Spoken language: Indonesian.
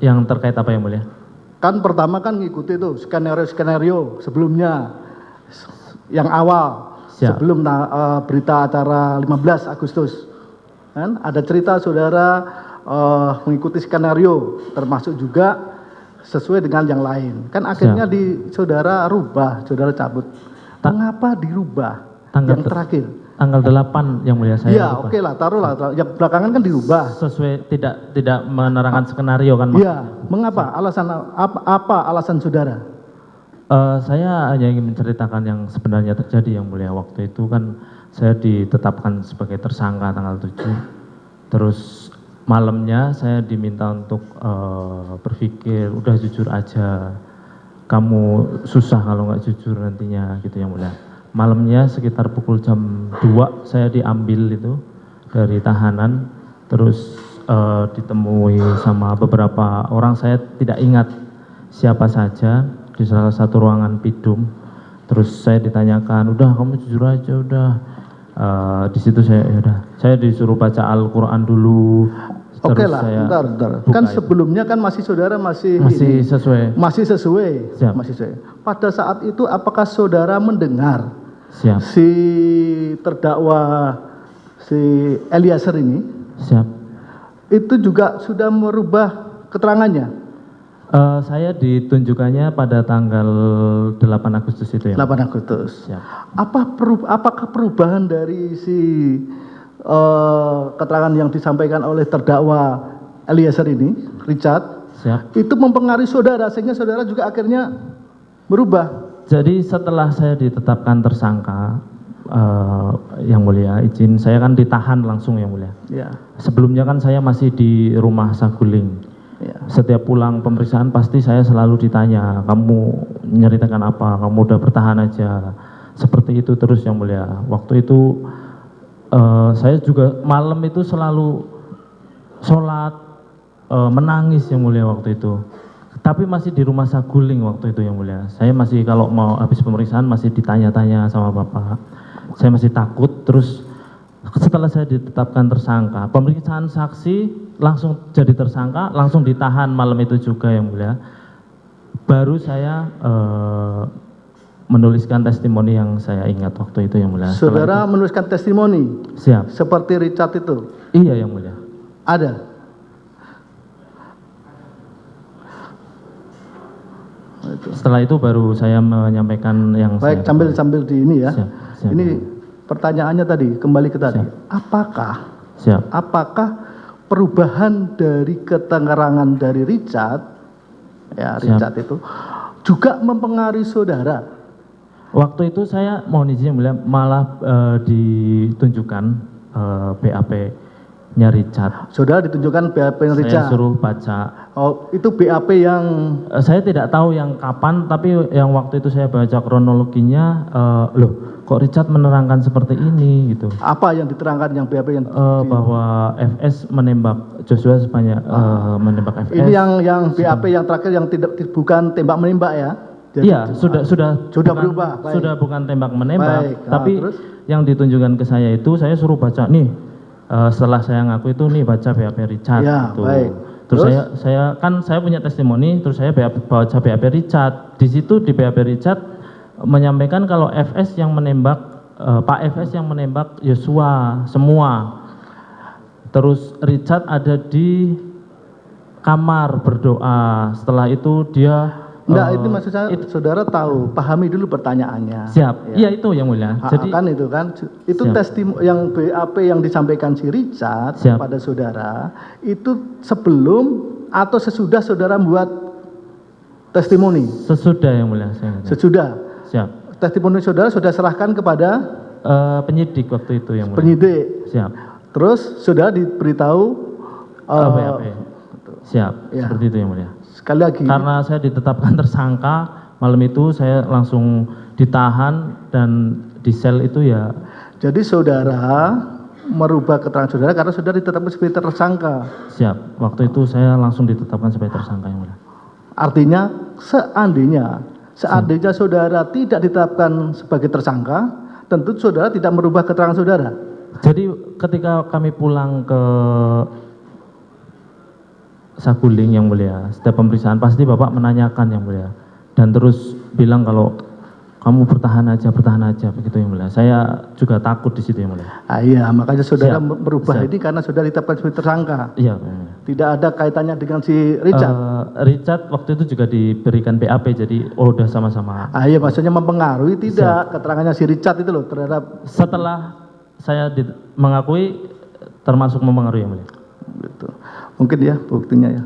Yang terkait apa yang mulia? Kan pertama kan ngikuti tuh skenario sebelumnya yang awal. Siap. Sebelum berita acara 15 Agustus. Kan ada cerita saudara mengikuti skenario termasuk juga sesuai dengan yang lain. Kan akhirnya saudara rubah, saudara cabut. Mengapa dirubah? Yang terakhir. Tanggal 8 yang mulia saya. Iya, oke lah, taruhlah. Yang belakangan kan dirubah. Sesuai tidak menerangkan skenario kan? Iya, mengapa? Alasan apa alasan saudara? Saya hanya ingin menceritakan yang sebenarnya terjadi yang mulia. Waktu itu kan saya ditetapkan sebagai tersangka tanggal 7. Terus malamnya saya diminta untuk berpikir, udah jujur aja. Kamu susah kalau nggak jujur nantinya gitu yang mulia. Malamnya sekitar pukul jam 2 saya diambil itu dari tahanan, terus ditemui sama beberapa orang, saya tidak ingat siapa saja, di salah satu ruangan pidum. Terus saya ditanyakan, udah kamu jujur aja udah. Di situ saya disuruh baca Al-Quran dulu. Oke lah, bentar. Kan sebelumnya kan saudara masih sesuai. Masih sesuai. Siap. Masih sesuai. Pada saat itu apakah saudara mendengar si terdakwa si Eliezer ini? Siap. Itu juga sudah merubah keterangannya? Saya ditunjukkannya pada tanggal 8 Agustus itu ya. 8 Agustus. Siap. Apakah perubahan dari si keterangan yang disampaikan oleh terdakwa Eliezer ini, Richard, Siap. itu mempengaruhi saudara sehingga saudara juga akhirnya berubah? Jadi setelah saya ditetapkan tersangka, yang mulia izin, saya kan ditahan langsung yang mulia. Ya. Sebelumnya kan saya masih di rumah Saguling. Ya. Setiap pulang pemeriksaan pasti saya selalu ditanya, kamu nyeritakan apa, kamu udah bertahan aja. Seperti itu terus yang mulia. Waktu itu saya juga malam itu selalu sholat, menangis yang mulia waktu itu. Tapi masih di rumah Saguling waktu itu yang mulia. Saya masih kalau mau habis pemeriksaan masih ditanya-tanya sama bapak. Saya masih takut. Terus setelah saya ditetapkan tersangka, pemeriksaan saksi langsung jadi tersangka, langsung ditahan malam itu juga yang mulia. Baru saya menuliskan testimoni yang saya ingat waktu itu yang mulia. Saudara menuliskan testimoni? Siap. Seperti Richard itu? Iya yang mulia. Ada? Setelah itu baru saya menyampaikan yang baik, sambil di ini ya. Siap. Ini pertanyaannya tadi, kembali ke tadi. Apakah perubahan dari keterangan dari Richard, ya Richard itu juga mempengaruhi saudara? Waktu itu saya mohon izin malah ditunjukkan BAP-nya Richard. Saudara ditunjukkan BAP-nya Richard? Saya suruh baca. Oh, itu BAP yang... Saya tidak tahu yang kapan, tapi yang waktu itu saya baca kronologinya, loh kok Richard menerangkan seperti ini gitu. Apa yang diterangkan yang BAP yang... bahwa FS menembak Joshua sebanyak menembak FS. Ini yang BAP yang terakhir yang bukan tembak menembak ya? Jadi, iya, sudah berubah. Baik. Sudah bukan tembak menembak, baik. Tapi terus? Yang ditunjukkan ke saya itu saya suruh baca nih. Setelah saya ngaku itu nih baca BAP Richard ya, gitu. Baik. Terus saya punya testimoni, terus saya baca BAP Richard. Di situ di BAP Richard menyampaikan kalau FS yang menembak Pak FS yang menembak Yosua semua. Terus Richard ada di kamar berdoa. Setelah itu dia itu maksud saya saudara tahu, pahami dulu pertanyaannya. Siap. Iya itu yang mulia. Jadi kan itu testimoni yang BAP yang disampaikan si Richard kepada saudara itu sebelum atau sesudah saudara membuat testimoni? Sesudah yang mulia. Sesudah. Siap. Testimoni saudara sudah serahkan kepada penyidik waktu itu yang mulia. Penyidik. Siap. Terus saudara diberitahu BAP. Siap. Ya. Seperti itu yang mulia. Sekali lagi. Karena saya ditetapkan tersangka, malam itu saya langsung ditahan dan di sel itu ya. Jadi saudara merubah keterangan saudara karena saudara ditetapkan sebagai tersangka. Siap. Waktu itu saya langsung ditetapkan sebagai tersangka yang mulia. Artinya seandainya saudara tidak ditetapkan sebagai tersangka, tentu saudara tidak merubah keterangan saudara. Jadi ketika kami pulang ke Saguling yang mulia. Setiap pemeriksaan pasti Bapak menanyakan yang mulia. Dan terus bilang kalau kamu bertahan aja begitu yang mulia. Saya juga takut di situ yang mulia. Iya, makanya saudara Siap. berubah Siap. ini karena saudara ditetapkan sebagai tersangka. Iya, yang mulia. Tidak ada kaitannya dengan si Richard. Richard waktu itu juga diberikan BAP, jadi udah sama-sama. Iya, maksudnya mempengaruhi tidak keterangannya si Richard itu loh terhadap Setelah saya mengakui termasuk mempengaruhi yang mulia. gitu. Mungkin ya buktinya ya.